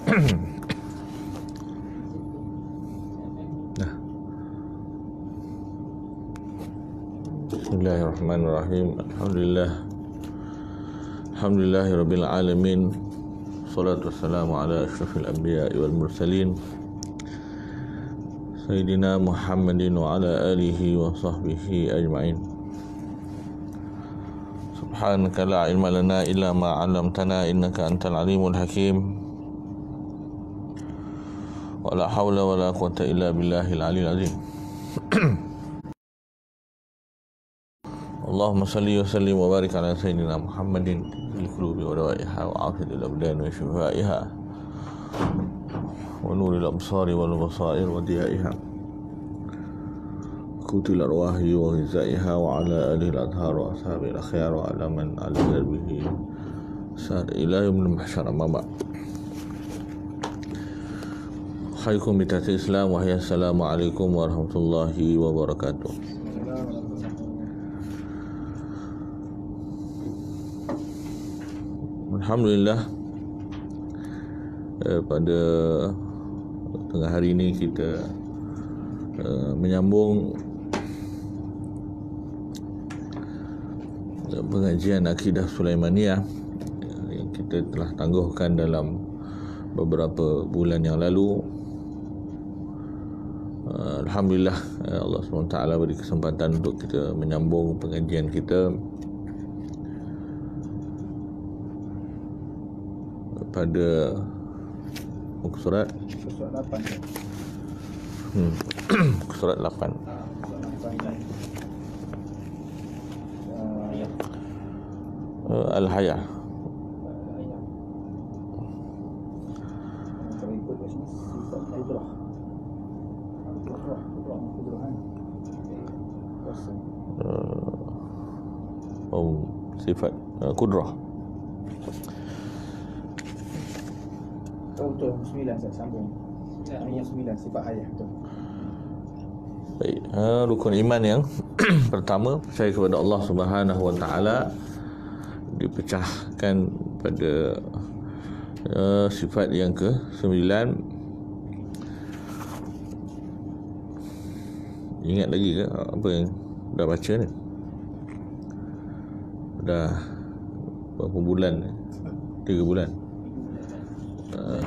Bismillahirrahmanirrahim. Alhamdulillahirabbil alamin. Wassalatu wassalamu ala asyrafil anbiya'i wal mursalin Sayyidina Muhammadin wa ala alihi wa sahbihi ajma'in. Subhanaka la ilma lana illa ma 'allamtana innaka antal alimul hakim. Wa la hawla wa la quwwata illa billahil aliyil azim. Allahumma salli wa sallim wa barik ala sayyidina Muhammadin fil qulubi wa rawaiha wa afidil abdan wa shifaiha wa nuril absari wal basair wa diyaiha kutil arwahi wa ghizaiha wa ala alihi al-adhar wa ashabil akhyar wa ala man ala darbihi sar ila yaumil mahsyar. Amma ba'd. Khairukum bitati Islam wa assalamu alaikum warahmatullahi wabarakatuh. Alhamdulillah, pada tengah hari ini kita menyambung pengajian Akidah Sulaimaniyah yang kita telah tangguhkan dalam beberapa bulan yang lalu. Alhamdulillah, Allah SWT beri kesempatan untuk kita menyambung pengajian kita pada muka surat 8. Surat 8. Al-Hayah. Sifat kudrah. Betul, 9 saya sambung. Ayat 9 sifat ayah tu. Baik, rukun iman yang pertama, percaya kepada Allah Subhanahu wa taala, dipecahkan pada sifat yang ke-9. Ingat lagi ke apa yang dah baca ni? Dah berapa bulan ni? 3 bulan. 12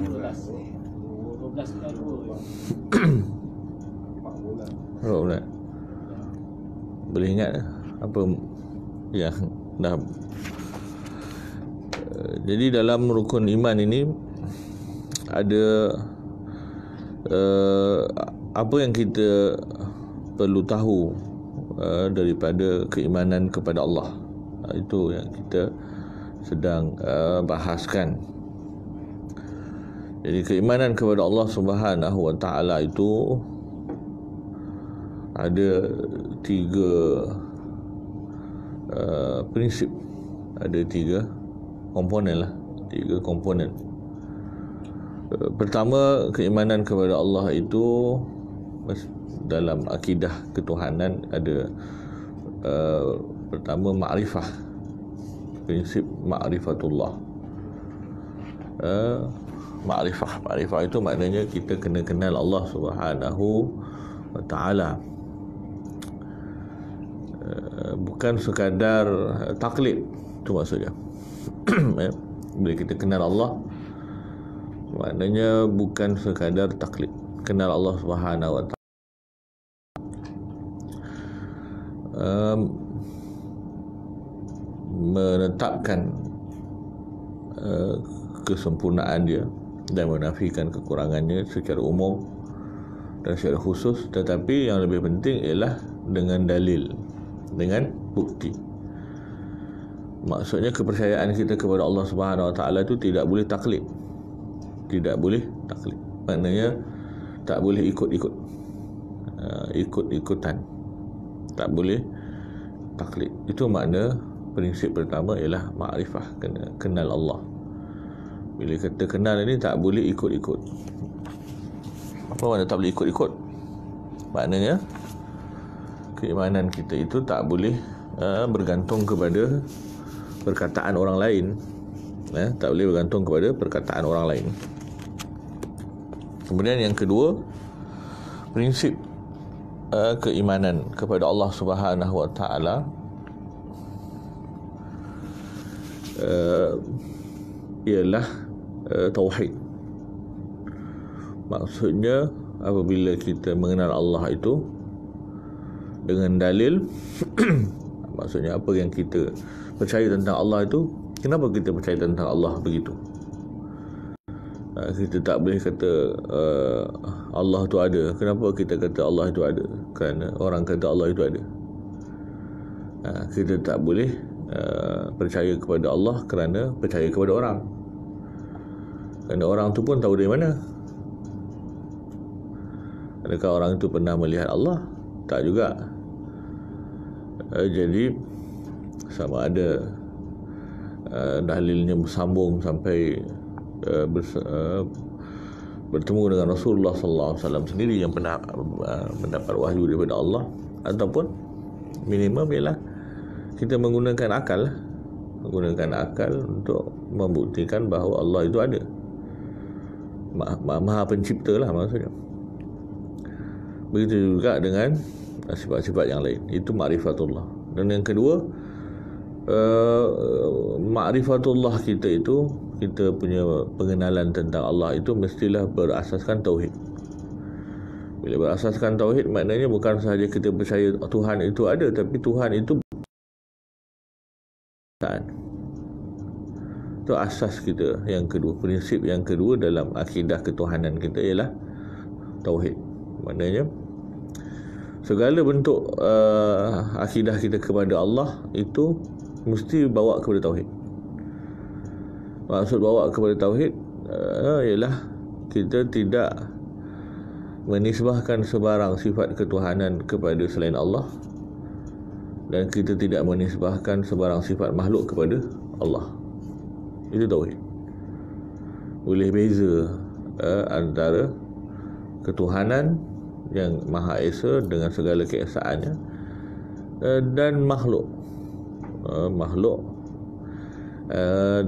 bulan. Boleh ingat apa yang dah. Jadi dalam rukun iman ini ada apa yang kita perlu tahu daripada keimanan kepada Allah. Itu yang kita sedang bahaskan. Jadi keimanan kepada Allah Subhanahu wa taala itu ada 3 prinsip, ada 3 komponen lah, 3 komponen. Pertama, keimanan kepada Allah itu dalam akidah ketuhanan ada pertama ma'rifah, prinsip ma'rifatullah. Ma'rifah itu maknanya kita kena kenal Allah Subhanahu wa taala. Bukan sekadar taklid, itu maksudnya. Bila kita kenal Allah, maknanya bukan sekadar taklid, kenal Allah Subhanahu wa taala. Menetapkan kesempurnaan dia dan menafikan kekurangannya secara umum dan secara khusus, tetapi yang lebih penting ialah dengan dalil, dengan bukti. Maksudnya kepercayaan kita kepada Allah Subhanahu wa taala itu tidak boleh taklid. Tidak boleh taklid. Maknanya tak boleh ikut-ikutan. Tak boleh taklid. Itu makna prinsip pertama ialah ma'rifah, kenal Allah. Bila kata kenal ini tak boleh ikut-ikut. Apa makna tak boleh ikut-ikut? Maknanya keimanan kita itu tak boleh bergantung kepada perkataan orang lain. Tak boleh bergantung kepada perkataan orang lain. Kemudian yang kedua, prinsip keimanan kepada Allah Subhanahu Wa Taala ialah tauhid. Maksudnya apabila kita mengenal Allah itu dengan dalil maksudnya apa yang kita percaya tentang Allah itu, kenapa kita percaya tentang Allah begitu? Kita tak boleh kata Allah itu ada. Kenapa kita kata Allah itu ada? Kerana orang kata Allah itu ada. Kita tak boleh percaya kepada Allah kerana percaya kepada orang. Kerana orang tu pun tahu dari mana. Adakah orang itu pernah melihat Allah? Tak juga. Jadi sama ada dalilnya bersambung sampai bertemu dengan Rasulullah sallallahu alaihi wasallam sendiri yang pernah mendapat wahyu daripada Allah, ataupun minimum ialah kita menggunakan akal untuk membuktikan bahawa Allah itu ada. Maha pencipta lah maksudnya. Begitu juga dengan sifat-sifat yang lain. Itu ma'rifatullah. Dan yang kedua, ma'rifatullah kita itu, kita punya pengenalan tentang Allah itu mestilah berasaskan tauhid. Bila berasaskan tauhid, maknanya bukan sahaja kita percaya Tuhan itu ada, tapi Tuhan itu itu asas kita yang kedua. Prinsip yang kedua dalam akidah ketuhanan kita ialah tauhid. Maknanya segala bentuk akidah kita kepada Allah itu mesti bawa kepada tauhid. Maksud bawa kepada tauhid ialah kita tidak menisbahkan sebarang sifat ketuhanan kepada selain Allah, dan kita tidak menisbahkan sebarang sifat makhluk kepada Allah. Itu tauhid. Boleh beza antara ketuhanan yang Maha Esa dengan segala keesaannya dan makhluk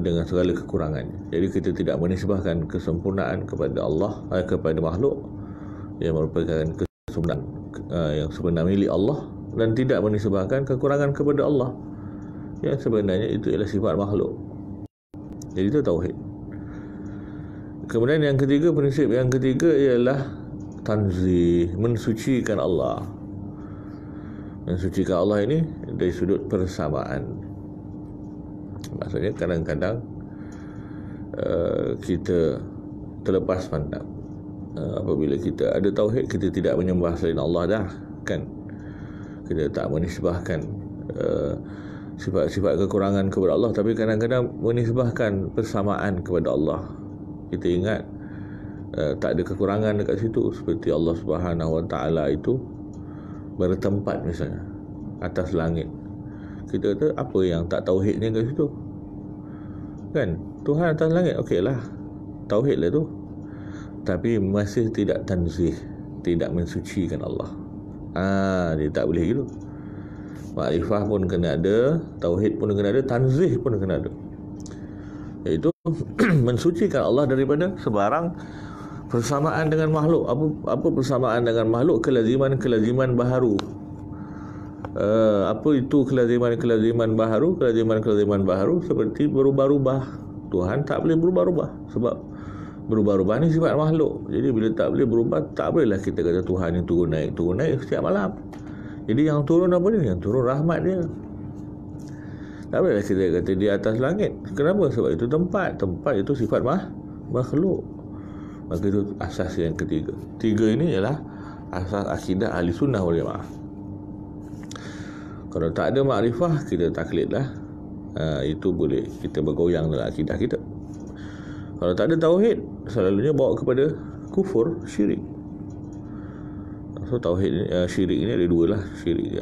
dengan segala kekurangannya. Jadi kita tidak menisbahkan kesempurnaan kepada Allah, kepada makhluk yang merupakan kesempurnaan yang sebenar milik Allah, dan tidak menisbahkan kekurangan kepada Allah yang sebenarnya itu ialah sifat makhluk. Jadi itu tauhid. Kemudian yang ketiga, prinsip yang ketiga ialah tanzih, mensucikan Allah. Mensucikan Allah ini dari sudut persamaan. Maksudnya kadang-kadang kita terlepas pandang. Apabila kita ada tauhid, kita tidak menyembah selain Allah dah, kan? Kita tak menisbahkan sifat-sifat kekurangan kepada Allah, tapi kadang-kadang menisbahkan persamaan kepada Allah. Kita ingat tak ada kekurangan dekat situ, seperti Allah Subhanahu Wa Taala itu bertempat misalnya atas langit. Kita kata apa yang tak tauhidnya kat situ, kan? Tuhan atas langit, okeylah, tauhid lah tu. Tapi masih tidak tanzih, tidak mensucikan Allah. Dia tak boleh gitu. Makrifah pun kena ada, tauhid pun kena ada, tanzih pun kena ada, iaitu mensucikan Allah daripada sebarang persamaan dengan makhluk. Apa persamaan dengan makhluk? Kelaziman baharu. Apa itu kelaziman baharu? Kelaziman baharu seperti berubah-ubah. Tuhan tak boleh berubah-ubah, sebab berubah-ubah ni sifat makhluk. Jadi bila tak boleh berubah, tak bolehlah kita kata Tuhan yang turun naik setiap malam. Jadi yang turun apa dia? Yang turun rahmat dia. Tak bolehlah kita kata di atas langit. Kenapa? Sebab itu tempat itu sifat makhluk. Maka itu asas yang ketiga. Tiga ini ialah asas akidah ahli sunnah wal jamaah. Kalau tak ada makrifah, kita taklid lah. Itu boleh kita bergoyang dalam akidah kita. Kalau tak ada tauhid, selalunya bawa kepada kufur, syirik. So tauhid syirik ini ada dua lah. Syirik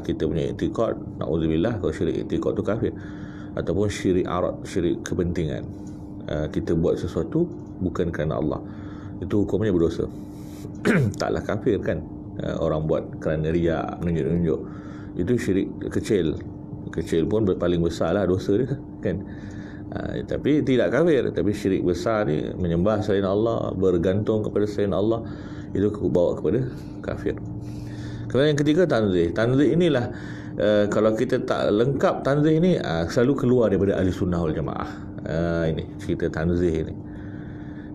kita punya i'tiqad, na'udzubillah, kalau syirik i'tiqad tu kafir, ataupun syirik arad, syirik kepentingan. Kita buat sesuatu bukan kerana Allah, itu hukumnya berdosa. Taklah kafir kan. Orang buat kerana riak, menunjuk-nunjuk, itu syirik kecil pun paling besar lah dosa dia, kan. Tapi tidak kafir. Tapi syirik besar ni, menyembah selain Allah, bergantung kepada selain Allah, itu bawa kepada kafir. Kemudian yang ketiga, tanzih. Tanzih inilah kalau kita tak lengkap tanzih ni, selalu keluar daripada ahli sunnah wal jamaah. Ini cerita tanzih ni.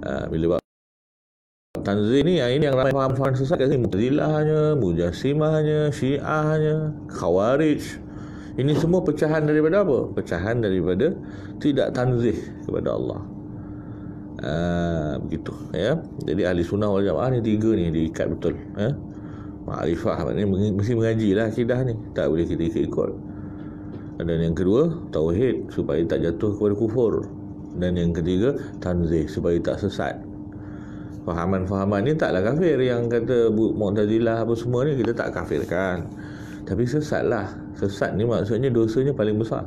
Bila tanzih ni, ini yang ramai faham sesat kat sini. Mu'tazilahnya, Mujassimahnya, Syiahnya, Khawarij. Ini semua pecahan daripada apa? Pecahan daripada tidak tanzih kepada Allah. Begitu ya. Jadi ahli sunnah wal jamaah ni tiga ni diikat betul. Ma'rifah maknanya mesti mengajilah akidah ni, tak boleh kita ikut-ikut. Dan yang kedua, tauhid supaya tak jatuh kepada kufur. Dan yang ketiga, tanzih supaya tak sesat. Fahaman-fahaman ni taklah kafir. Yang kata Mu'tazilah apa semua ni, kita tak kafirkan, tapi sesatlah. Sesat ni maksudnya dosanya paling besar.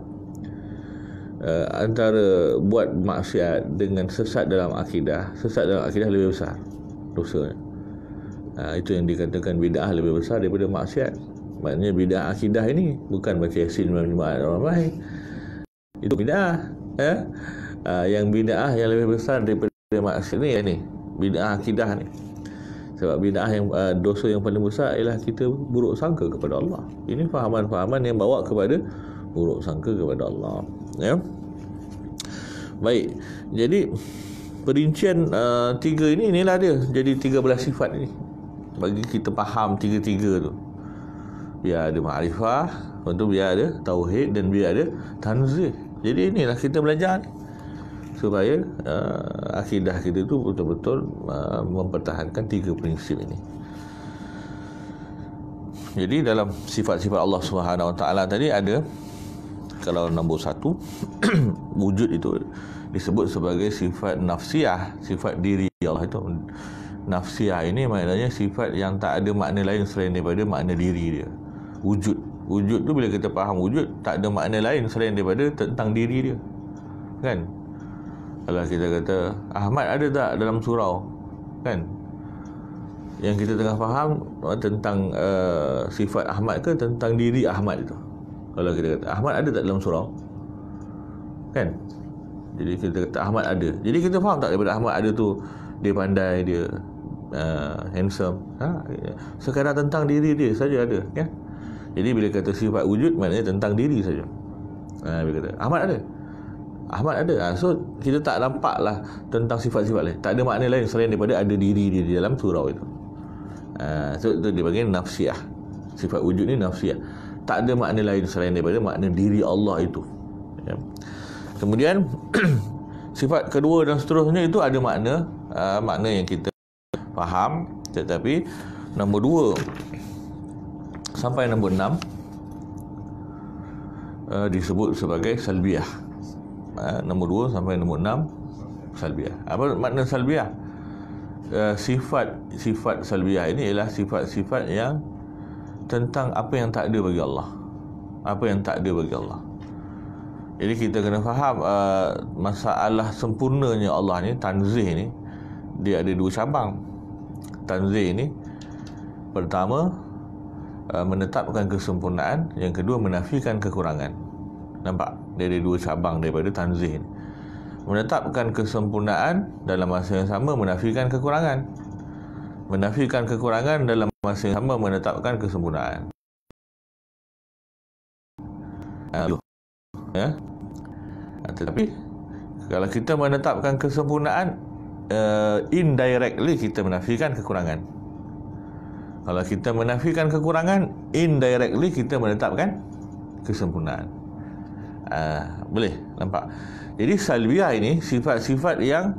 Antara buat maksiat dengan sesat dalam akidah, sesat dalam akidah lebih besar dosanya. Itu yang dikatakan bid'ah lebih besar daripada maksiat. Maknanya bid'ah akidah ini bukan baca Yasin malam Jumaat ramai. Itu bid'ah. Yang bid'ah yang lebih besar daripada maksiat ni bid'ah akidah ni. Sebab bid'ah yang dosa yang paling besar ialah kita buruk sangka kepada Allah. Ini fahaman-fahaman yang bawa kepada buruk sangka kepada Allah. Ya. Baik. Jadi perincian tiga ini, inilah dia. Jadi 13 sifat ini. Bagi kita faham tiga-tiga tu. Biar ada ma'rifah, lepas tu biar ada tauhid dan biar ada tanzih. Jadi inilah kita belajar ni, supaya akidah kita tu betul-betul mempertahankan tiga prinsip ini. Jadi dalam sifat-sifat Allah Subhanahu Wa Taala tadi ada, kalau nombor 1 wujud itu disebut sebagai sifat nafsiyah, sifat diri Allah itu. Nafsiyah ini maknanya sifat yang tak ada makna lain selain daripada makna diri dia. Wujud tu bila kita faham wujud, tak ada makna lain selain daripada tentang diri dia, kan? Kalau kita kata Ahmad ada tak dalam surau, kan? Yang kita tengah faham tentang sifat Ahmad ke tentang diri Ahmad itu? Kalau kita kata Ahmad ada tak dalam surau, kan? Jadi kita kata Ahmad ada. Jadi kita faham tak daripada Ahmad ada tu, dia pandai, dia handsome. Sekadar tentang diri dia saja ada, kan? Jadi bila kata sifat wujud, maknanya tentang diri saja. Bila kata Ahmad ada, Ahmad ada. So kita tak nampak lah tentang sifat-sifat lain. Tak ada makna lain selain daripada ada diri dia di dalam surau itu. So itu dia panggil nafsiyah. Sifat wujud ni nafsiyah. Tak ada makna lain selain daripada makna diri Allah itu. Ya. Kemudian sifat kedua dan seterusnya itu ada makna, makna yang kita faham. Tetapi nombor 2 sampai nombor 6 disebut sebagai salbiyah. Nombor 2 sampai nombor 6 salbiyah. Apa makna salbiyah? Sifat salbiyah ini ialah sifat-sifat yang tentang apa yang tak ada bagi Allah. Apa yang tak ada bagi Allah. Jadi kita kena faham masalah sempurnanya Allah ni, tanzih ni, dia ada 2 cabang. Tanzih ni, pertama menetapkan kesempurnaan, yang kedua menafikan kekurangan. Nampak? Dia ada 2 cabang daripada tanzih ni. Menetapkan kesempurnaan, dalam masa yang sama menafikan kekurangan. Menafikan kekurangan, dalam masa yang sama menetapkan kesempurnaan. Ya. Tetapi kalau kita menetapkan kesempurnaan, indirectly kita menafikan kekurangan. Kalau kita menafikan kekurangan, indirectly kita menetapkan kesempurnaan. Boleh nampak? Jadi salbiyah ini sifat-sifat yang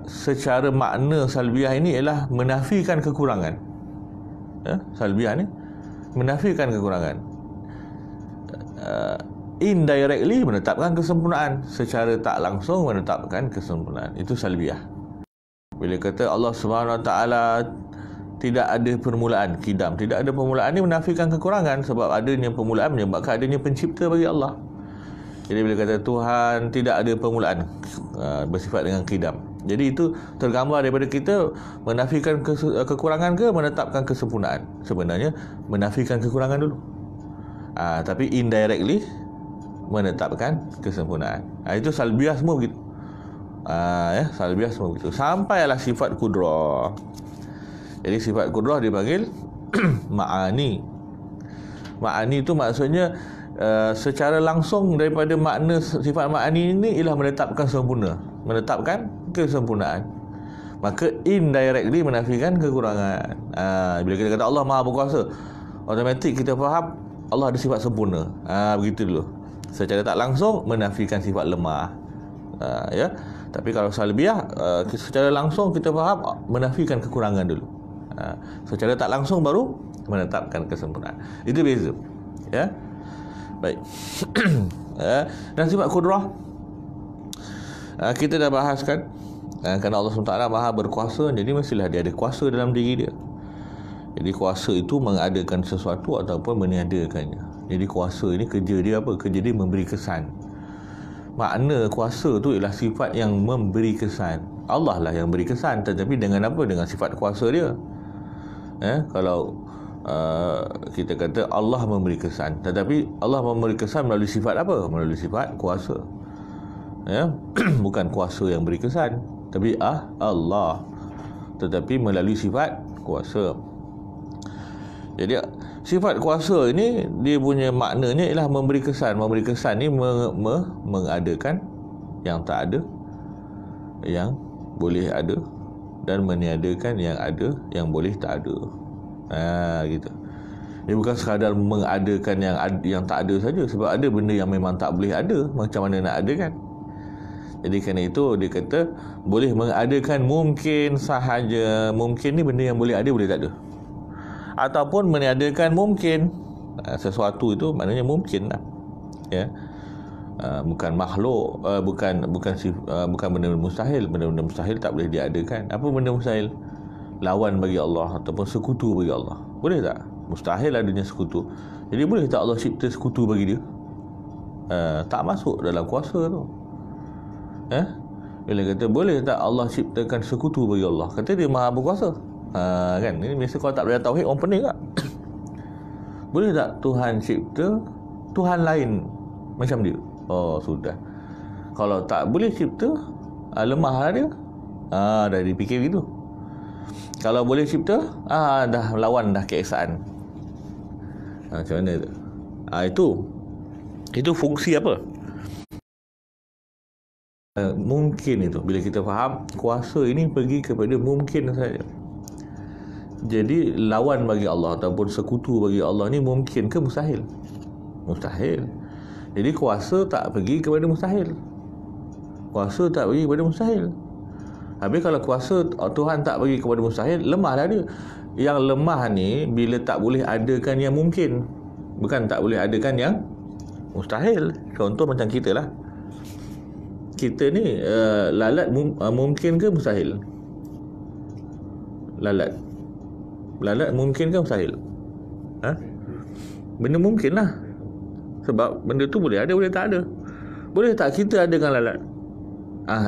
secara makna salbiyah ini ialah menafikan kekurangan. Salbiyah ni menafikan kekurangan. Indirectly menetapkan kesempurnaan, secara tak langsung menetapkan kesempurnaan. Itu salbiyah. Bila kata Allah Subhanahu Wa Taala tidak ada permulaan, kidam, tidak ada permulaan, ni menafikan kekurangan, sebab adanya permulaan menyebabkan adanya pencipta bagi Allah. Jadi bila kata Tuhan tidak ada permulaan, bersifat dengan kidam, jadi itu tergambar daripada kita menafikan kekurangan ke menetapkan kesempurnaan. Sebenarnya menafikan kekurangan dulu, tapi indirectly menetapkan kesempurnaan. Itu salbiah semua begitu. Salbiah semua begitu. Sampailah sifat kudrah. Jadi sifat kudrah dipanggil ma'ani. Ma'ani itu maksudnya secara langsung daripada makna sifat ma'ani ini ialah menetapkan sempurna, menetapkan kesempurnaan. Maka indirectly menafikan kekurangan. Bila kita kata Allah Maha Berkuasa, automatik kita faham Allah ada sifat sempurna. Begitu dulu. Secara tak langsung menafikan sifat lemah. Ya. Tapi kalau salbiah, secara langsung kita faham menafikan kekurangan dulu. Secara tak langsung baru menetapkan kesempurnaan. Itu beza. Ya. Baik. Dan sifat kudrah kita dah bahaskan. Kerana Allah SWT Maha Berkuasa, jadi mestilah dia ada kuasa dalam diri dia. Jadi kuasa itu mengadakan sesuatu ataupun meniadakannya. Jadi kuasa ini kerja dia apa? Kerja dia memberi kesan. Makna kuasa tu ialah sifat yang memberi kesan. Allah lah yang beri kesan, tetapi dengan apa? Dengan sifat kuasa dia. Kalau kita kata Allah memberi kesan, tetapi Allah memberi kesan melalui sifat apa? Melalui sifat kuasa. Bukan kuasa yang beri kesan, tapi Allah, tetapi melalui sifat kuasa. Jadi sifat kuasa ini dia punya maknanya ialah memberi kesan. Memberi kesan ni mengadakan yang tak ada, yang boleh ada, dan meniadakan yang ada, yang boleh tak ada. Gitu. Dia bukan sekadar mengadakan yang tak ada saja, sebab ada benda yang memang tak boleh ada, macam mana nak ada kan? Jadi kerana itu dia kata boleh mengadakan mungkin sahaja. Mungkin ni benda yang boleh ada, boleh tak ada. Ataupun meniadakan mungkin. Sesuatu itu maknanya mungkin lah. Ya. Bukan makhluk, bukan benda mustahil. Benda-benda mustahil tak boleh diadakan. Apa benda mustahil? Lawan bagi Allah ataupun sekutu bagi Allah. Boleh tak? Mustahil adanya sekutu. Jadi boleh tak Allah cipta sekutu bagi dia? Tak masuk dalam kuasa tu. Bila kata boleh tak Allah ciptakan sekutu bagi Allah? Kata dia Maha Berkuasa. Kan? Ini biasa kalau tak belajar tauhid orang pening tak? Boleh tak Tuhan cipta Tuhan lain macam dia? Oh, sudah. Kalau tak boleh cipta, lemahlah dia. Dah dipikir begitu. Kalau boleh cipta, dah lawan dah keesaan. Macam mana tu? Itu fungsi apa? Mungkin itu. Bila kita faham kuasa ini pergi kepada mungkin saja. Jadi lawan bagi Allah ataupun sekutu bagi Allah ni mungkin ke mustahil? Mustahil. Jadi kuasa tak pergi kepada mustahil. Kuasa tak pergi kepada mustahil. Habis kalau kuasa Tuhan tak pergi kepada mustahil, lemahlah dia. Yang lemah ni bila tak boleh adakan yang mungkin, bukan tak boleh adakan yang mustahil. Contoh macam kita lah. Kita ni lalat mungkin ke mustahil? Lalat mungkin ke mustahil? Benda mungkin lah. Sebab benda tu boleh ada, boleh tak ada. Boleh tak kita adakan lalat?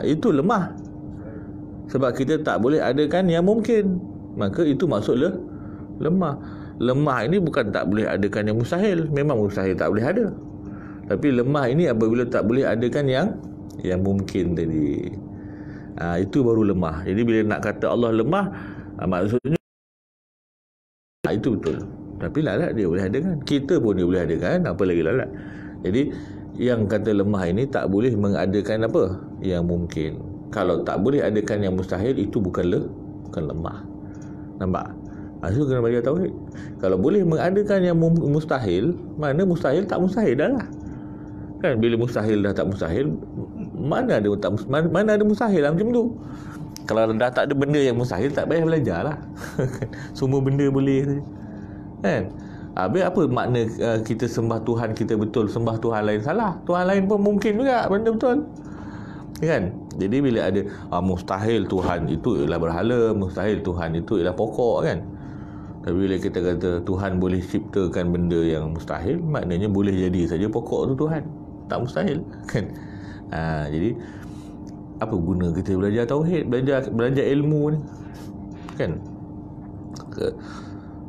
Itu lemah. Sebab kita tak boleh adakan yang mungkin. Maka itu maksudnya lemah. Lemah ini bukan tak boleh adakan yang mustahil. Memang mustahil tak boleh ada. Tapi lemah ini apabila tak boleh adakan yang mungkin tadi. Itu baru lemah. Jadi bila nak kata Allah lemah, maksudnya itu betul. Tapi lalat dia boleh adakan. Kita pun dia boleh adakan, apa lagi lalat. Jadi yang kata lemah ini tak boleh mengadakan apa? Yang mungkin. Kalau tak boleh adakan yang mustahil, itu bukan lemah. Nampak? Itu kena bagi tauhid. Kalau boleh mengadakan yang mustahil, mana mustahil tak mustahil dah lah. Kan bila mustahil dah tak mustahil, mana ada mustahil lah macam tu. Kalau dah tak ada benda yang mustahil, tak payah belajar lah. Semua benda boleh saja. Kan? Habis apa makna kita sembah Tuhan kita betul, sembah Tuhan lain salah? Tuhan lain pun mungkin juga benda betul. Kan? Jadi bila ada mustahil Tuhan itu ialah berhala, mustahil Tuhan itu ialah pokok kan. Tapi bila kita kata Tuhan boleh ciptakan benda yang mustahil, maknanya boleh jadi saja pokok tu Tuhan. Tak mustahil kan. Jadi apa guna kita belajar tauhid, belajar ilmu ni kan?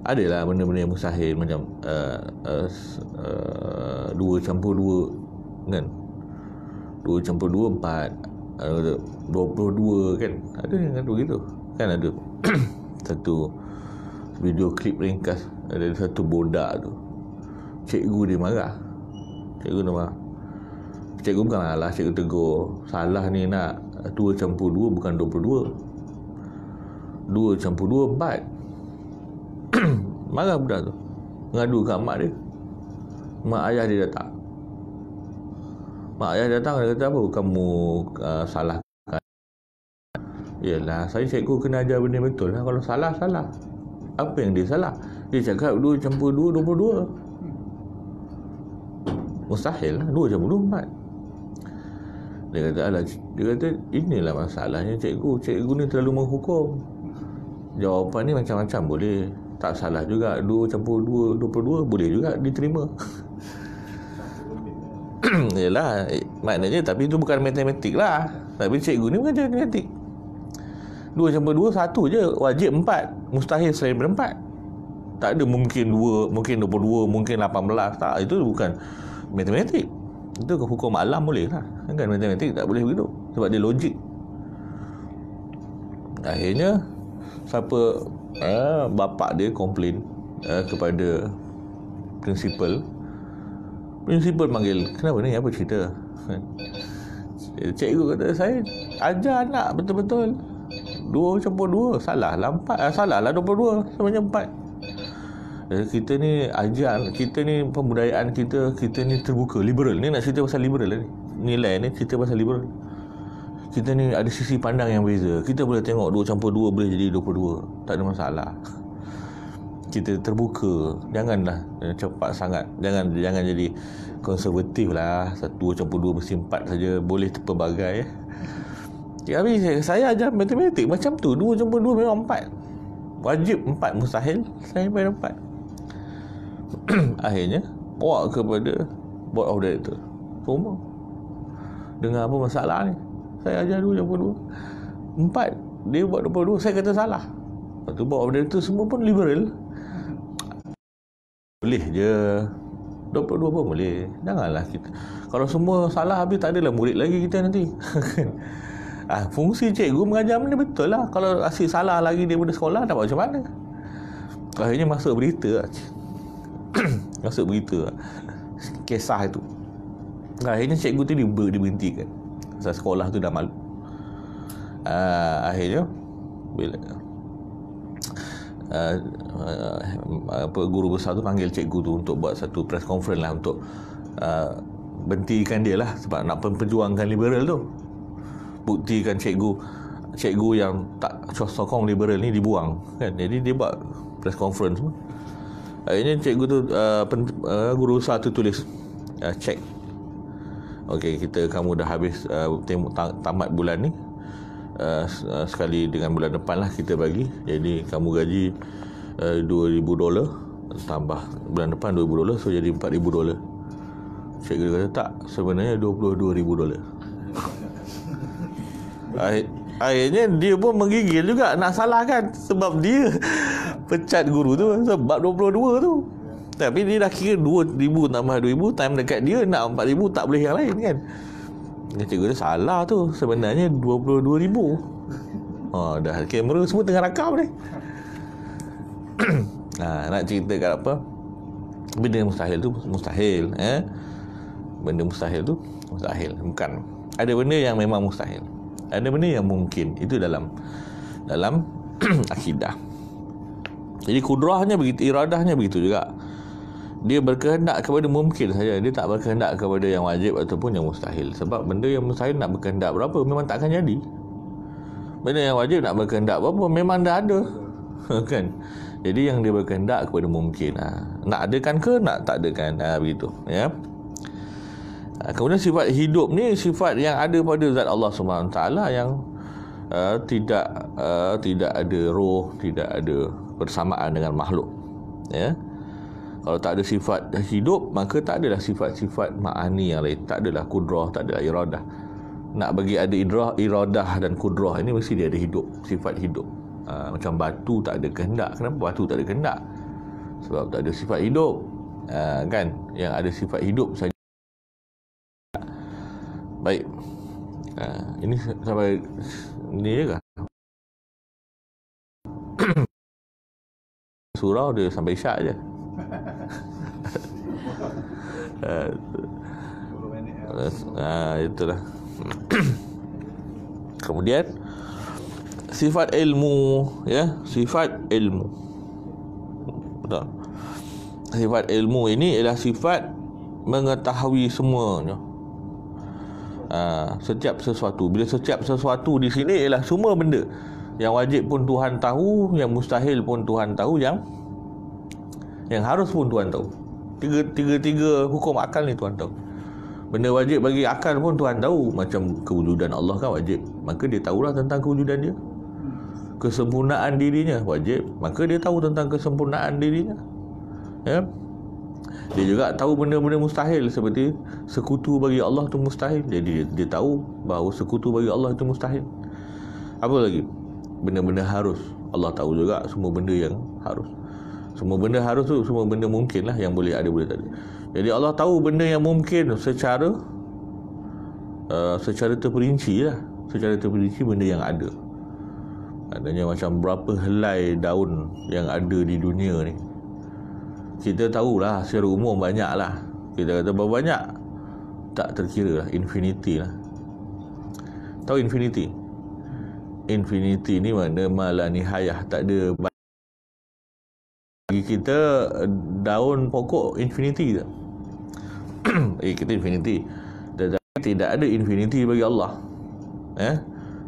Adalah benda-benda yang mustahil macam 2 campur 2 kan. 2 campur 2 4, 22 kan. Ada yang kata begitu kan. Ada satu video klip ringkas, ada satu budak tu, cikgu dia marah. Cikgu bukan marah, cikgu tegur, salah ni nak 2 campur 2 bukan 22, 2 campur 2 4. Marah budak tu, ngadu kat mak dia. Mak ayah dia datang. Dia kata apa, kamu salah. Yelah, saya cikgu kena ajar benda betul lah. Kalau salah, salah. Apa yang dia salah? Dia cakap 2 campur 2 22. Mustahil lah, 2 campur 2 4. Dia kata inilah masalahnya cikgu ni terlalu menghukum. Jawapan ni macam-macam boleh. Tak salah juga, 2 campur 2 22 boleh juga diterima. Yelah, maknanya, tapi itu bukan matematik lah. Tapi cikgu ni bukan matematik. 2 campur 2 1 je, wajib 4. Mustahil selain daripada 4. Tak ada mungkin 2, mungkin 22, mungkin 18. Tak, itu bukan matematik. Itu hukum alam boleh lah. Kan matematik tak boleh begitu. Sebab dia logik. Akhirnya bapak dia komplain kepada prinsipal. Prinsipal panggil, kenapa ni, apa cerita? Cikgu kata, saya ajar anak betul-betul 2 campur 2 salah lah 4, salah lah 22 sebenarnya 4. Kita ni ajar, kita ni pembudayaan kita ni terbuka, liberal. Ni nak cerita pasal liberal ni. Nilai ni cerita pasal liberal. Kita ni ada sisi pandang yang beza. Kita boleh tengok 2 campur 2 boleh jadi 22. Tak ada masalah. Kita terbuka. Janganlah cepat sangat. Jangan jadi konservatif lah. 2 campur 2 mesti 4 saja. Boleh pelbagai. Tapi saya ajar matematik macam tu. 2 campur 2 memang 4. Wajib 4, mustahil saya bayar 4. Akhirnya bawa kepada board of director. Semua dengar apa masalah ni. Saya ajar 2 campur 2 4, dia buat 22. Saya kata salah. Lepas tu board of director semua pun liberal. Boleh je 22 pun boleh. Janganlah kita, kalau semua salah habis tak adalah murid lagi kita nanti. Fungsi cikgu mengajar benda betul lah. Kalau asyik salah lagi daripada sekolah, dapat macam mana? Akhirnya masuk berita. Masuk berita kisah itu. Akhirnya cikgu tu diberhentikan. Sebab sekolah tu dah malu. Akhirnya bila guru besar tu panggil cikgu tu untuk buat satu press conference lah, untuk bentikan dia lah, sebab nak memperjuangkan liberal tu. Buktikan cikgu yang tak sokong liberal ni dibuang kan. Jadi dia buat press conference. Akhirnya cikgu tu guru besar tu tulis cek, okey, kamu dah habis tamat bulan ni, sekali dengan bulan depan lah kita bagi. Jadi kamu gaji $2,000 tambah bulan depan $2,000, so jadi $4,000. Cikgu kata tak, sebenarnya $22,000. Akhirnya dia pun menggigil juga, nak salahkan, sebab dia pecat guru tu sebab 22 tu. Tapi dia dah kira 2,000 tambah 2,000, time dekat dia nak 4,000, tak boleh yang lain kan. Cikgu dia salah tu, sebenarnya 22,000. Dah kamera semua tengah rakam ni. Nak cerita kat apa, benda mustahil tu mustahil. Benda mustahil tu mustahil. Bukan, ada benda yang memang mustahil, ada benda yang mungkin. Itu dalam akidah. Jadi kudrahnya begitu, iradahnya begitu juga. Dia berkehendak kepada mungkin saja. Dia tak berkehendak kepada yang wajib ataupun yang mustahil. Sebab benda yang mustahil nak berkehendak berapa memang tak akan jadi. Benda yang wajib nak berkehendak berapa memang dah ada. Kan? Jadi yang dia berkehendak kepada mungkin. Nak adakan ke nak tak adakan. Begitu. Ya. Kemudian sifat hidup ni sifat yang ada pada zat Allah SWT yang tidak ada roh, tidak ada bersamaan dengan makhluk. Ya. Kalau tak ada sifat hidup, maka tak adalah sifat-sifat ma'ani yang lain. Tak adalah kudrah, tak adalah iradah. Nak bagi ada iradah dan kudrah ini, mesti dia ada hidup, sifat hidup. Macam batu tak ada kehendak. Kenapa batu tak ada kehendak? Sebab tak ada sifat hidup. Kan? Yang ada sifat hidup saja. Baik. Ini sampai ni je kah? Surau dia sampai isyak je. 10 minit. Itulah. Kemudian sifat ilmu, ya, sifat ilmu. Betul. Sifat ilmu ini ialah sifat mengetahui semuanya. Setiap sesuatu. Bila setiap sesuatu di sini ialah semua benda. Yang wajib pun Tuhan tahu, yang mustahil pun Tuhan tahu, yang harus pun Tuhan tahu. Tiga hukum akal ni Tuhan tahu. Benda wajib bagi akal pun Tuhan tahu. Macam kewujudan Allah kan wajib, maka dia tahulah tentang kewujudan dia. Kesempurnaan dirinya wajib, maka dia tahu tentang kesempurnaan dirinya. Ya. Dia juga tahu benda-benda mustahil, seperti sekutu bagi Allah itu mustahil. Jadi dia tahu bahawa sekutu bagi Allah itu mustahil. Apa lagi? Benda-benda harus. Allah tahu juga semua benda yang harus. Semua benda harus tu semua benda mungkin lah, yang boleh ada boleh tak ada. Jadi Allah tahu benda yang mungkin secara terperinci lah. Secara terperinci benda yang ada. Adanya macam berapa helai daun yang ada di dunia ni. Kita tahulah secara umum banyak lah. Kita kata berapa banyak? Tak terkira lah. Infinity lah. Tahu infinity? Infinity ni mana mala nihayah. Tak ada. Bagi kita daun pokok infinity je. Kita infinity. Tetapi tidak ada infinity bagi Allah.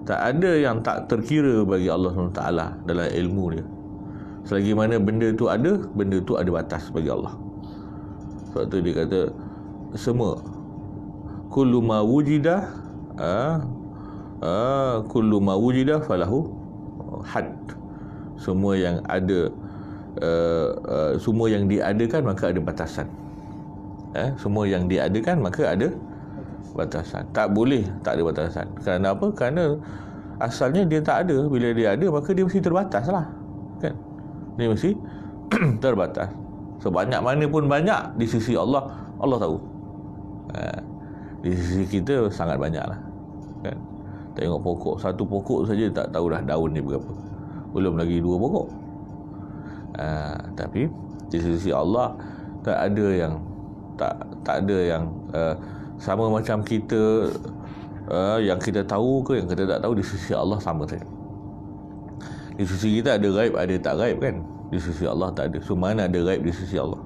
Tak ada yang tak terkira bagi Allah SWT dalam ilmu dia. Selagi mana benda tu ada, benda tu ada batas bagi Allah. Sebab tu dia kata semua kullu ma wujida falahu had. Semua yang ada, semua yang diadakan maka ada batasan. Semua yang diadakan maka ada batasan. Tak boleh tak ada batasan. Kerana apa? Kerana asalnya dia tak ada. Bila dia ada maka dia mesti terbatas lah, kan? Dia mesti terbatas. Sebanyak mana pun banyak, di sisi Allah, Allah tahu. Di sisi kita sangat banyak lah, kan? Tengok pokok, satu pokok saja tak tahu dah daun ni berapa, belum lagi 2 pokok. Tapi di sisi Allah tak ada yang tak ada yang sama macam kita, yang kita tahu ke yang kita tak tahu, di sisi Allah sama saja. Di sisi kita ada gaib, ada tak gaib, kan? Di sisi Allah tak ada. So mana ada gaib di sisi Allah?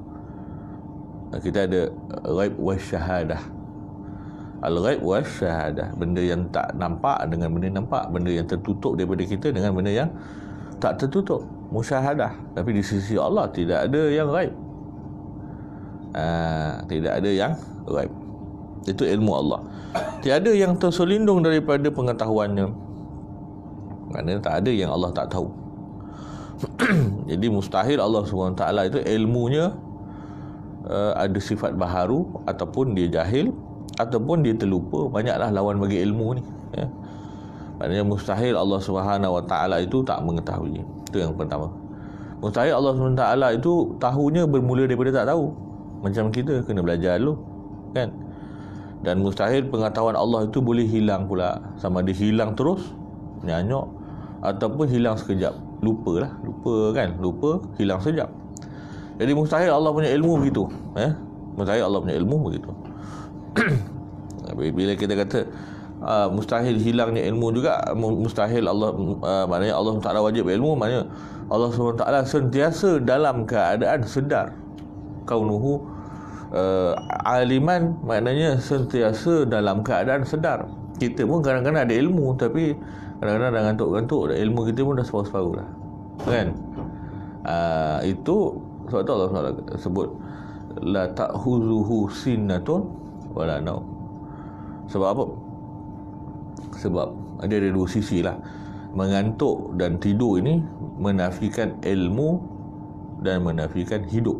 Kita ada gaib wasyahadah. Al-ghaib wasyahadah. Benda yang tak nampak dengan benda nampak. Benda yang tertutup daripada kita dengan benda yang tak tertutup. Musyahadah. Tapi di sisi Allah tidak ada yang gaib. Tidak ada yang gaib. Itu ilmu Allah. Tiada yang terselindung daripada pengetahuannya. Maknanya tak ada yang Allah tak tahu. Jadi mustahil Allah SWT itu ilmunya ada sifat baharu, ataupun dia jahil, ataupun dia terlupa. Banyaklah lawan bagi ilmu ni, ya. Maknanya mustahil Allah SWT itu tak mengetahui. Itu yang pertama. Mustahil Allah SWT itu tahunya bermula daripada tak tahu. Macam kita kena belajar dulu, kan? Dan mustahil pengetahuan Allah itu boleh hilang pula. Sama dia hilang terus, nyanyok, ataupun hilang sekejap. Lupa, kan? Lupa, hilang sekejap. Jadi mustahil Allah punya ilmu begitu, mustahil Allah punya ilmu begitu. Bila kita kata mustahil hilangnya ilmu juga, mustahil Allah, maknanya Allah SWT wajib ilmu, maknanya Allah SWT sentiasa dalam keadaan sedar. Kaunuhu aliman, maknanya sentiasa dalam keadaan sedar. Kita pun kadang-kadang ada ilmu, tapi kadang-kadang dah ngantuk-ngantuk, ilmu kita pun dah separuh-separuh dah, kan? Itu sebab tu Allah SWT sebut la ta'khuzuhu sinnatun wala naum. Sebab apa? Sebab ada 2 sisi lah. Mengantuk dan tidur ini menafikan ilmu dan menafikan hidup.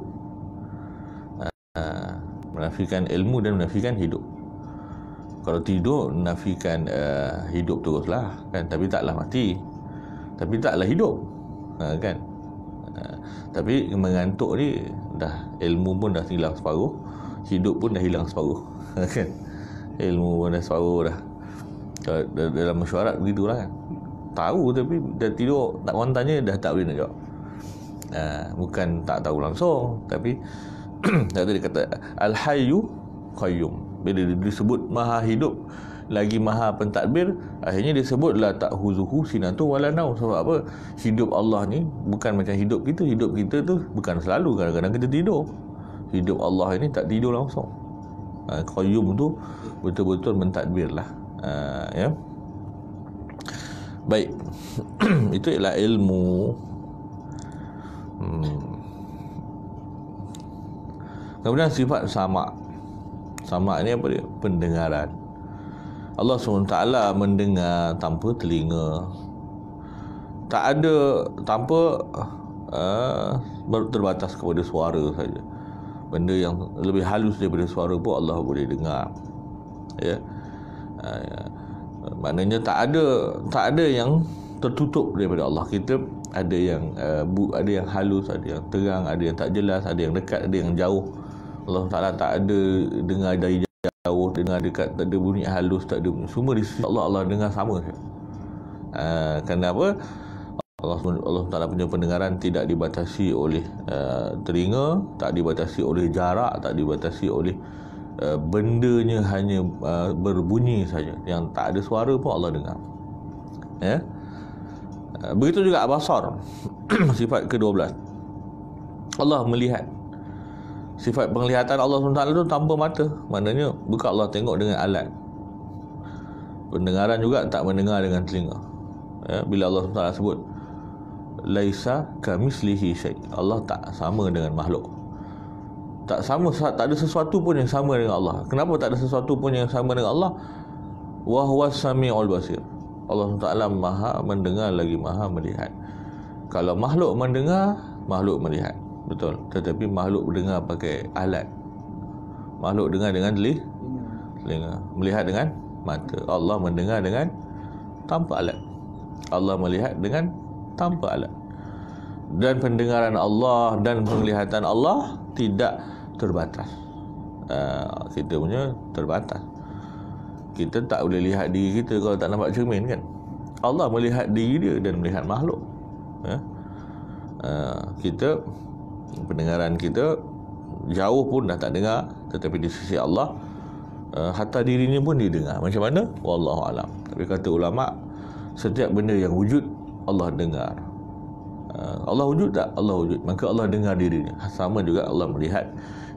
Menafikan ilmu dan menafikan hidup. Kalau tidur menafikan hidup teruslah, kan? Tapi taklah mati, tapi taklah hidup, kan? Tapi mengantuk ni dah ilmu pun dah hilang separuh, hidup pun dah hilang separuh, kan? ilmu dah suara dah. Dalam mesyuarat begitulah kan. Tahu tapi dah tidur, tak orang tanya dah tak boleh nak jawab. Bukan tak tahu langsung, tapi tadi dia kata Al-Hayyu Qayyum. Bila disebut Maha Hidup lagi Maha Pentadbir, akhirnya disebutlah ta'khuzuhu sinatun wala naum. Sebab apa? Hidup Allah ni bukan macam hidup kita. Hidup kita tu bukan selalu, kadang-kadang kita tidur. Hidup Allah ini tak tidur langsung. Qayyum tu betul-betul mentadbir lah. Ya. Baik. Itu ialah ilmu. Kemudian sifat sama. Sama ni apa dia? Pendengaran. Allah SWT mendengar tanpa telinga. Tak ada, tanpa terbatas kepada suara saja. Benda yang lebih halus daripada suara pun Allah boleh dengar. Ya. Maknanya tak ada yang tertutup daripada Allah. Kita ada yang halus, ada yang terang, ada yang tak jelas, ada yang dekat, ada yang jauh. Allah Taala tak ada dengar dari jauh, dengar dekat, tak ada bunyi halus, tak ada bunyi. Semua di sisi Allah dengar sama. Kenapa? Allah Taala punya pendengaran tidak dibatasi oleh telinga, tak dibatasi oleh jarak, tak dibatasi oleh bendanya, hanya berbunyi saja. Yang tak ada suara pun Allah dengar. Ya. Begitu juga abasar. Sifat ke-12. Allah melihat. Sifat penglihatan Allah SWT itu tanpa mata. Maknanya bukan Allah tengok dengan alat. Pendengaran juga tak mendengar dengan telinga. Ya, bila Allah SWT sebut laisa kamislihi syai', Allah tak sama dengan makhluk. Tak sama, tak ada sesuatu pun yang sama dengan Allah. Kenapa tak ada sesuatu pun yang sama dengan Allah? Wa huwas samiul basir. Allah SWT maha mendengar lagi maha melihat. Kalau makhluk mendengar, makhluk melihat. Betul. Tetapi makhluk mendengar pakai alat. Makhluk dengar dengan telinga. Melihat dengan mata. Allah mendengar dengan tanpa alat. Allah melihat dengan tanpa alat. Dan pendengaran Allah dan penglihatan Allah tidak terbatas. Kita punya terbatas. Kita tak boleh lihat diri kita kalau tak nampak cermin kan. Allah melihat diri dia dan melihat makhluk. Kita, pendengaran kita jauh pun dah tak dengar, tetapi di sisi Allah hatta dirinya pun didengar. Macam mana? Wallahu alam. Tapi kata ulama, setiap benda yang wujud Allah dengar. Allah wujud tak? Allah wujud. Maka Allah dengar dirinya. Sama juga Allah melihat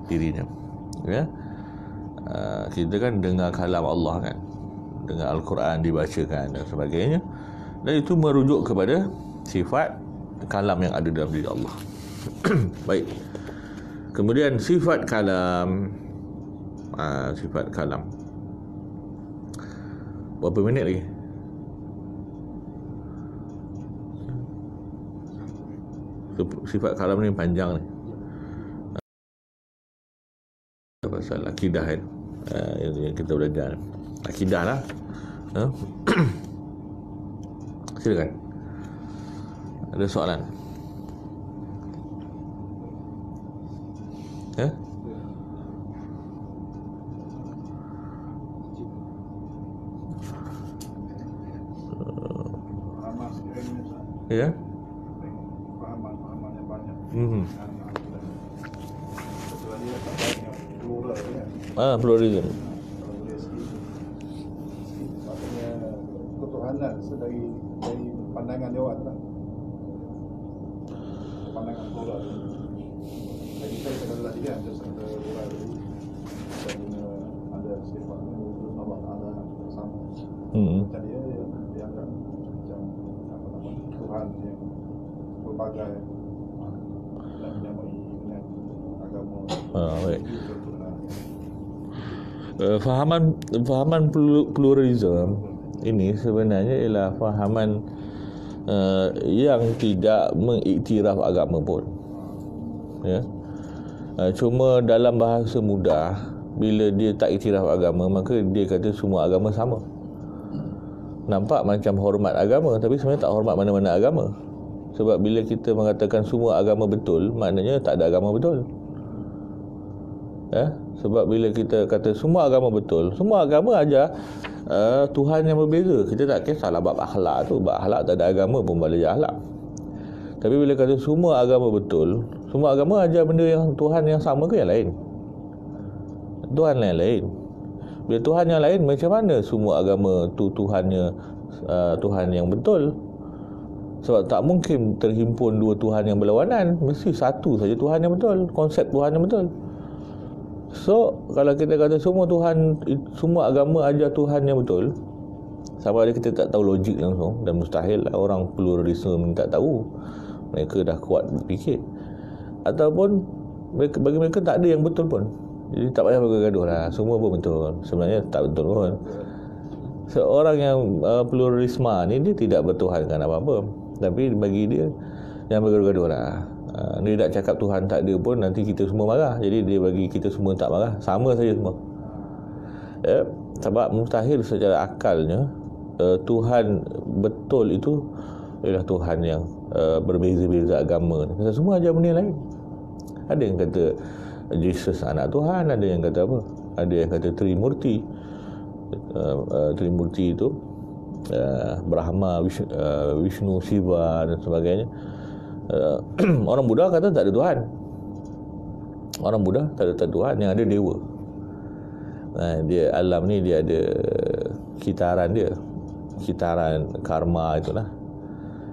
dirinya. Ya. Kita kan dengar kalam Allah kan, dengar Al-Quran dibacakan dan sebagainya, dan itu merujuk kepada sifat kalam yang ada dalam diri Allah. Baik. Kemudian sifat kalam. Sifat kalam. Berapa minit lagi? Sifat kalam ni panjang ni. Pasal akidah kan, yang kita belajar akidah lah. Silakan, ada soalan? Ya. Fahaman yang banyak. Pluralism. Maksudnya ketuhanan dari pandangan dia orang lah. Pandangan plural. Jadi saya kena lagi kan, ada plural. Ada sifat Allah Taala sama. Jadi dia akan macam Tuhan yang berbagai dan menyamai dengan agama. Baik. Fahaman pluralism ini sebenarnya ialah fahaman yang tidak mengiktiraf agama pun. Ya. Cuma dalam bahasa mudah, bila dia tak iktiraf agama, maka dia kata semua agama sama. Nampak macam hormat agama, tapi sebenarnya tak hormat mana-mana agama. Sebab bila kita mengatakan semua agama betul, maknanya tak ada agama betul. Sebab bila kita kata semua agama betul, semua agama ajar Tuhan yang berbeza. Kita tak kisahlah bab akhlak tu. Bab akhlak tak ada agama pun belajar akhlak. Tapi bila kata semua agama betul, semua agama ajar benda yang Tuhan yang sama ke yang lain? Tuhan yang lain. Bila Tuhan yang lain, macam mana semua agama tu Tuhannya Tuhan yang betul? Sebab tak mungkin terhimpun dua Tuhan yang berlawanan. Mesti satu saja Tuhan yang betul, konsep Tuhan yang betul. So, kalau kita kata semua agama ajar Tuhan yang betul, sama ada kita tak tahu logik langsung, dan mustahil orang pluralisme tak tahu. Mereka dah kuat berfikir. Ataupun bagi mereka tak ada yang betul pun. Jadi tak payah bergaduh lah. Semua pun betul. Sebenarnya tak betul pun. Seorang yang pluralisme ni, dia tidak bertuhankan apa-apa. Tapi bagi dia, jangan bergaduh-gaduh lah. Dia nak cakap Tuhan tak ada pun, nanti kita semua marah. Jadi dia bagi kita semua tak marah. Sama saja semua. Sebab mustahil secara akalnya Tuhan betul itu ialah Tuhan yang berbeza-beza agama. Semua ajar benda lain. Ada yang kata Jesus anak Tuhan, ada yang kata apa? Ada yang kata Trimurti. Trimurti itu Brahma, Vishnu, Shiva dan sebagainya. Orang Buddha kata tak ada Tuhan. Orang Buddha tak ada Tuhan, yang ada dewa. Dia alam ni dia ada kitaran dia, kitaran karma itulah,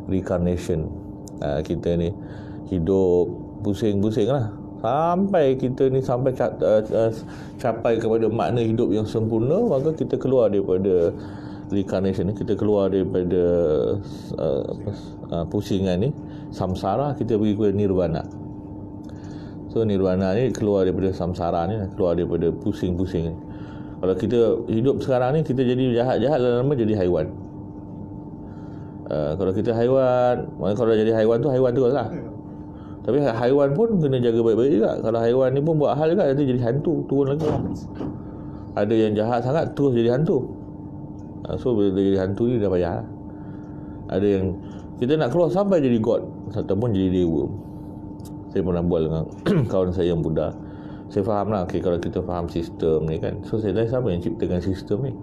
reincarnation. Kita ni hidup pusing-pusing lah sampai kita ni capai kepada makna hidup yang sempurna, maka kita keluar daripada reincarnation ni, kita keluar daripada pusingan ni, samsara, kita pergi kepada nirvana. So nirvana ni keluar daripada samsara ni, keluar daripada pusing-pusing ni. Kalau kita hidup sekarang ni, kita jadi jahat-jahat, lama-lama jadi haiwan. Kalau kita haiwan, kalau jadi haiwan tu lah. Tapi haiwan pun kena jaga baik-baik juga. Kalau haiwan ni pun buat hal juga, nanti jadi hantu, turun lagi. Ada yang jahat sangat, terus jadi hantu. So bila jadi hantu ni dah payah. Ada yang kita nak keluar sampai jadi god, ataupun jadi dewa. Saya pernah buat dengan kawan saya yang Buddha. Saya faham lah, kalau kita faham sistem ni kan. So saya tanya, siapa yang ciptakan sistem ni?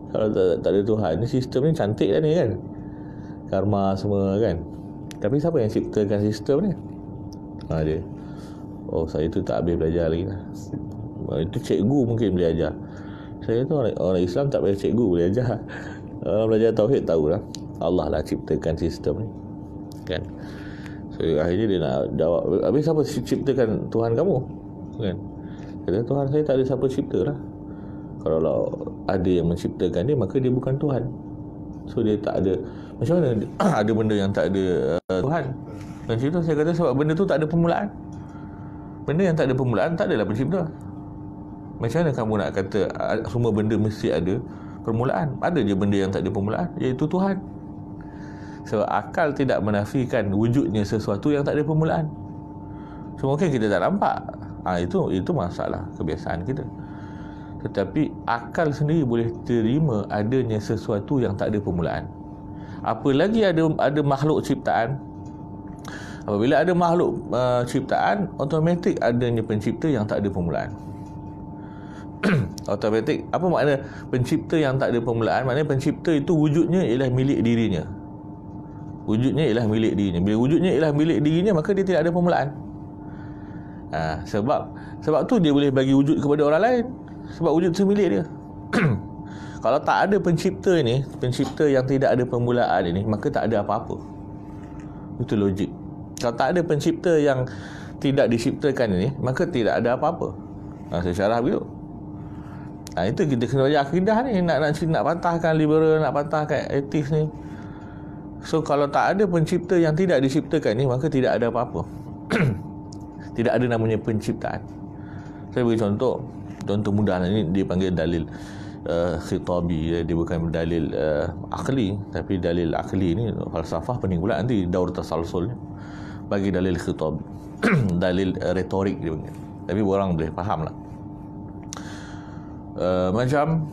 Kalau tak ada Tuhan ni, sistem ni cantik lah ni kan, karma semua kan. Tapi siapa yang ciptakan sistem ni? Dia, saya tu tak habis belajar lagi lah. Itu cikgu mungkin boleh ajar. Saya tu orang Islam, tak payah cikgu boleh ajar. Belajar tauhid tahulah Allah lah ciptakan sistem ni kan. So akhirnya dia nak jawab, habis siapa ciptakan Tuhan kamu kan? Kata, Tuhan saya tak ada siapa cipta lah. Kalau ada yang menciptakan dia, maka dia bukan Tuhan. So dia tak ada. Macam mana ada benda yang tak ada Tuhan? Macam itu saya kata, sebab benda tu tak ada permulaan. Benda yang tak ada permulaan, tak adalah pencipta. Macam mana kamu nak kata semua benda mesti ada permulaan? Ada je benda yang tak ada permulaan, iaitu Tuhan. Sebab akal tidak menafikan wujudnya sesuatu yang tak ada permulaan. So mungkin kita tak nampak. Itu masalah kebiasaan kita. Tetapi akal sendiri boleh terima adanya sesuatu yang tak ada permulaan. Apalagi ada makhluk ciptaan. Apabila ada makhluk ciptaan, automatik adanya pencipta yang tak ada permulaan. Automatik. Apa makna pencipta yang tak ada permulaan? Maknanya pencipta itu wujudnya ialah milik dirinya. Wujudnya ialah milik dirinya. Bila wujudnya ialah milik dirinya, maka dia tidak ada permulaan. Sebab tu dia boleh bagi wujud kepada orang lain. Sebab wujud tu milik dia. Kalau tak ada pencipta ni, pencipta yang tidak ada permulaan ini, maka tak ada apa-apa. Itu logik. Kalau tak ada pencipta yang tidak diciptakan ini, maka tidak ada apa-apa. Saya syarah begitu. Itu kita kena belajar akidah ni. Nak patahkan liberal, nak patahkan etis ni. So kalau tak ada pencipta yang tidak diciptakan ni, maka tidak ada apa-apa. Tidak ada namanya penciptaan. Saya bagi contoh mudah ni, dia panggil dalil khitabi. Dia bukan dalil akli, tapi dalil akli ni falsafah pening pula nanti daur tasalsul ni. Bagi dalil khitabi. Dalil retorik dia panggil. Tapi orang boleh faham lah. Macam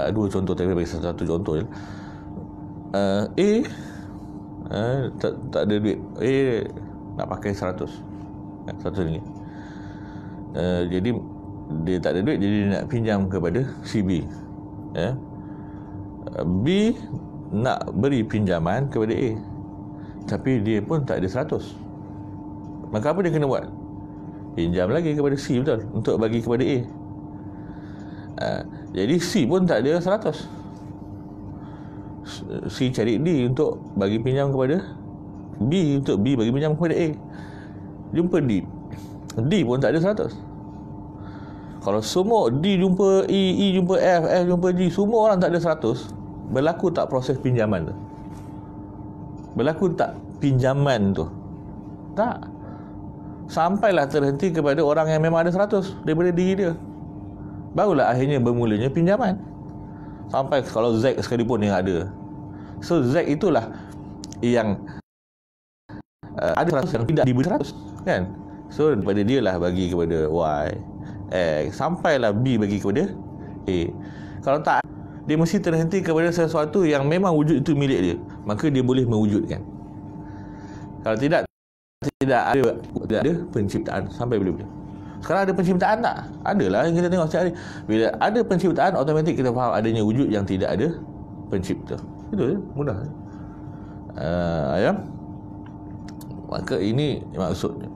dua contoh, tapi bagi satu contoh je. Tak ada duit. Nak pakai 100 ringgit. Jadi dia tak ada duit, jadi dia nak pinjam kepada si B. B nak beri pinjaman kepada A, tapi dia pun tak ada 100. Maka apa dia kena buat? Pinjam lagi kepada C, betul, untuk bagi kepada A. Jadi C pun tak ada 100. C cari D untuk bagi pinjam kepada B, untuk B bagi pinjam kepada A. Jumpa D, D pun tak ada 100. Kalau semua D jumpa E, E jumpa F, F jumpa G, semua orang tak ada 100, berlaku tak proses pinjaman tu? Berlaku tak pinjaman tu? Tak. Sampailah terhenti kepada orang yang memang ada 100 daripada diri dia, barulah akhirnya bermulanya pinjaman. Sampai kalau Z sekalipun yang ada. So Z itulah yang ada 100 yang tidak diberi 100, kan? So daripada dia lah bagi kepada Y, X, sampailah B bagi kepada A. Kalau tak, dia mesti terhenti kepada sesuatu yang memang wujud itu milik dia, maka dia boleh mewujudkan. Kalau tidak ada penciptaan sampai bila-bila. Sekarang ada penciptaan tak? Adalah, kita tengok setiap hari. Bila ada penciptaan, automatik kita faham adanya wujud yang tidak ada pencipta. Itu je, mudah. Ya. Maka ini maksudnya.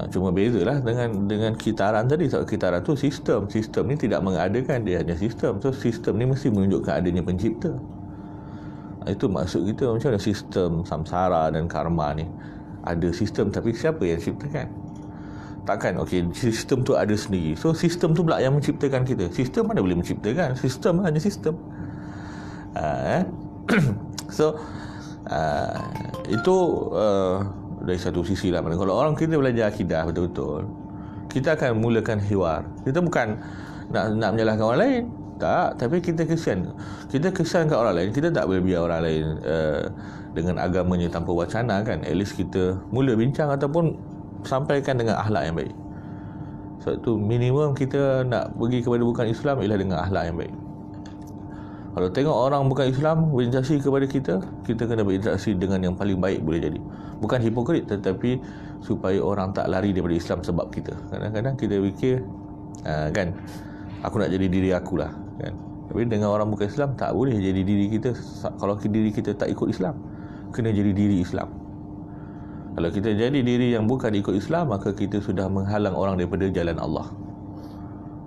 Cuma bezalah dengan kitaran tadi. Sebab kitaran tu sistem. Sistem ni tidak mengadakan, dia hanya sistem. So sistem ni mesti menunjukkan adanya pencipta. Itu maksud kita. Macam mana sistem samsara dan karma ni? Ada sistem, tapi siapa yang ciptakan? Takkan sistem tu ada sendiri. So sistem tu pula yang menciptakan kita. Sistem mana boleh menciptakan? Sistem hanya sistem. So itu dari satu sisi lah. Kalau orang kita belajar akidah betul-betul, kita akan mulakan hiwar. Kita bukan nak menyalahkan orang lain, tak. Tapi kita kesian. Kita kesian kat orang lain. Kita tak boleh biar orang lain dengan agamanya tanpa wacana, kan? At least kita mula bincang ataupun sampaikan dengan akhlak yang baik. Sebab tu minimum kita nak pergi kepada bukan Islam ialah dengan akhlak yang baik. Kalau tengok orang bukan Islam berinteraksi kepada kita, kita kena berinteraksi dengan yang paling baik boleh jadi. Bukan hipokrit, tetapi supaya orang tak lari daripada Islam sebab kita. Kadang-kadang kita fikir kan, aku nak jadi diri akulah, kan. Tapi dengan orang bukan Islam tak boleh jadi diri kita. Kalau diri kita tak ikut Islam, kena jadi diri Islam. Kalau kita jadi diri yang bukan ikut Islam, maka kita sudah menghalang orang daripada jalan Allah.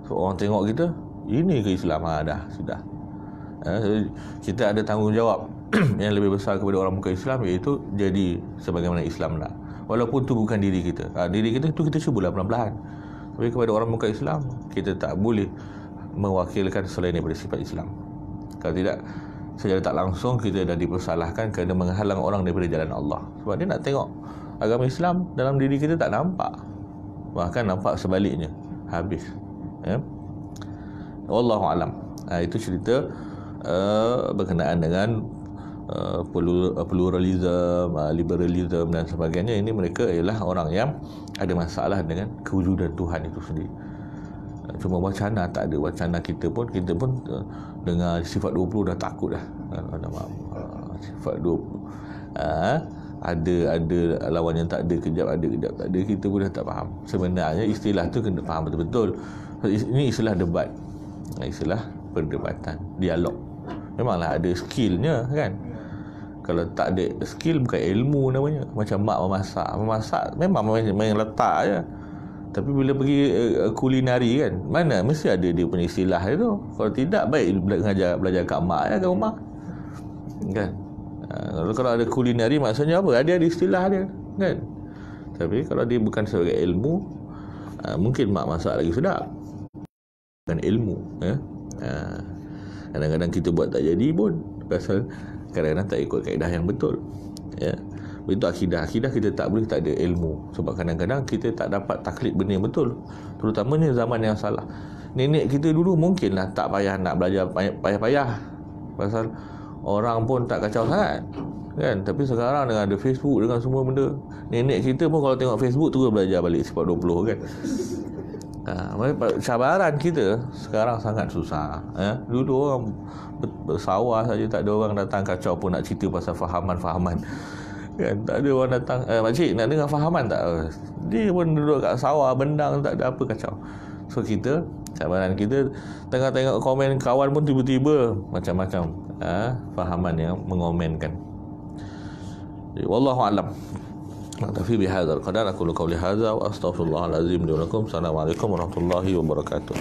So orang tengok kita, ini ke Islam? Dah, sudah. Kita ada tanggungjawab yang lebih besar kepada orang bukan Islam, iaitu jadi sebagaimana Islam nak. Walaupun tu bukan diri kita. Diri kita tu kita cubalah pelan-pelan. Tapi kepada orang bukan Islam, kita tak boleh mewakilkan selain daripada sifat Islam. Kalau tidak, secara tak langsung kita dah dipersalahkan kerana menghalang orang daripada jalan Allah. Sebab dia nak tengok agama Islam dalam diri kita tak nampak, bahkan nampak sebaliknya, habis. Wallahu alam. Itu cerita berkenaan dengan pluralism, liberalism dan sebagainya. Ini mereka ialah orang yang ada masalah dengan kewujudan Tuhan itu sendiri. Cuma wacana tak ada. Wacana kita pun dengar sifat 20 dah takut dah. Sifat 20 ada lawan yang tak ada, kejap ada, kejap tak ada, kita pun dah tak faham. Sebenarnya istilah tu kena faham betul-betul. Ini istilah debat, istilah perdebatan, dialog. Memanglah ada skillnya, kan. Kalau tak ada skill, bukan ilmu namanya. Macam mak memasak memang main letak je. Tapi bila pergi kulinari, kan, mana mesti ada dia punya istilah itu. Kalau tidak, baik belajar kat mak ya, kat rumah, kan. Kalau ada kulinari, maksudnya apa? Ada istilah dia, kan. Tapi kalau dia bukan sebagai ilmu, mungkin mak masak lagi sedap, bukan ilmu. Kadang-kadang kita buat tak jadi pun pasal kadang-kadang tak ikut kaedah yang betul, ya. Begitu akidah kita tak boleh tak ada ilmu. Sebab kadang-kadang kita tak dapat taklid benda yang betul, terutamanya zaman yang salah. Nenek kita dulu mungkinlah tak payah nak belajar payah-payah, pasal orang pun tak kacau sangat, kan. Tapi sekarang dengan ada Facebook, dengan semua benda, nenek kita pun kalau tengok Facebook tu belajar balik sifat 20, kan. Cabaran kita sekarang sangat susah, ya. Dulu orang bersawah saja, tak ada orang datang kacau pun nak cerita pasal fahaman-fahaman Kan tak ada orang datang, makcik nak dengar fahaman tak? Dia pun duduk kat sawah bendang, tak ada apa kacau. So kita, cabaran kita tengah tengok komen kawan pun tiba-tiba macam-macam fahaman yang mengomenkan. Jadi, wallahu a'lam. Naktafi bihadzal qadar, aqulu qawli hadza wa astaghfirullahal azim li wa lakum. Assalamualaikum warahmatullahi wabarakatuh.